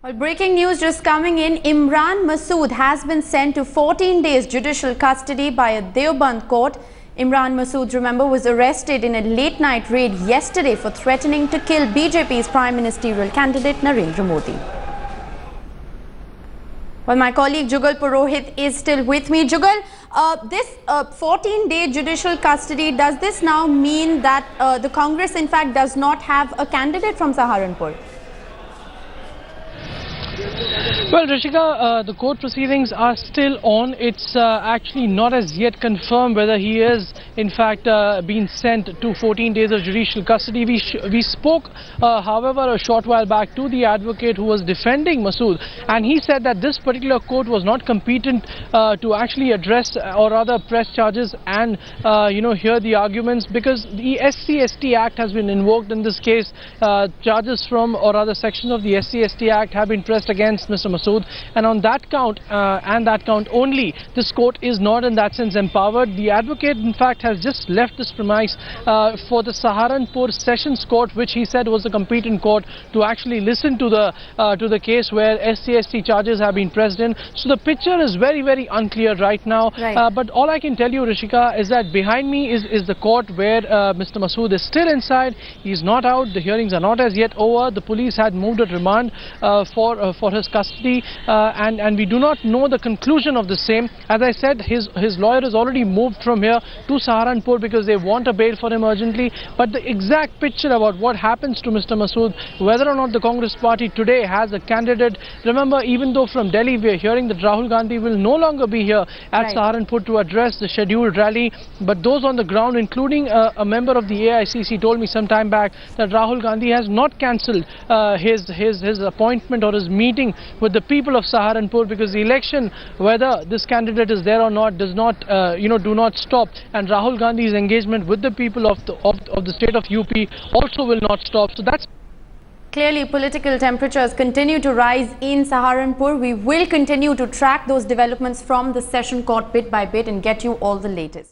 Well, breaking news just coming in. Imran Masood has been sent to 14 days judicial custody by a Deoband court. Imran Masood, remember, was arrested in a late-night raid yesterday for threatening to kill BJP's prime ministerial candidate Narendra Modi. Well, my colleague Jugal Purohit is still with me. Jugal, this 14-day judicial custody, does this now mean that the Congress in fact does not have a candidate from Saharanpur? Well, Rishika, the court proceedings are still on. It's actually not as yet confirmed whether he is in fact being sent to 14 days of judicial custody. We spoke, however, a short while back to the advocate who was defending Masood, and he said that this particular court was not competent to actually address or rather press charges and hear the arguments, because the SC/ST Act has been invoked in this case. Charges from, or rather sections of the SC/ST Act have been pressed against Mr. Masood, and on that count and that count only, this court is not in that sense empowered. The advocate in fact has just left this premise for the Saharanpur Sessions Court, which he said was a competent court, to actually listen to the case where SC/ST charges have been pressed in. So the picture is very, very unclear right now. Right. But all I can tell you, Rishika, is that behind me is the court where Mr. Masood is still inside. He's not out. The hearings are not as yet over. The police had moved at remand for his custody, and we do not know the conclusion of the same. As I said, his lawyer has already moved from here to Saharanpur because they want a bail for him urgently. But the exact picture about what happens to Mr. Masood, whether or not the Congress party today has a candidate. Remember, even though from Delhi we are hearing that Rahul Gandhi will no longer be here at Saharanpur to address the scheduled rally, but those on the ground, including a member of the AICC, told me some time back that Rahul Gandhi has not cancelled his appointment or his meeting with the people of Saharanpur, because the election, whether this candidate is there or not, does not do not stop, and Rahul Gandhi's engagement with the people of the state of UP also will not stop. So that's clearly political temperatures continue to rise in Saharanpur. We will continue to track those developments from the session court bit by bit and get you all the latest.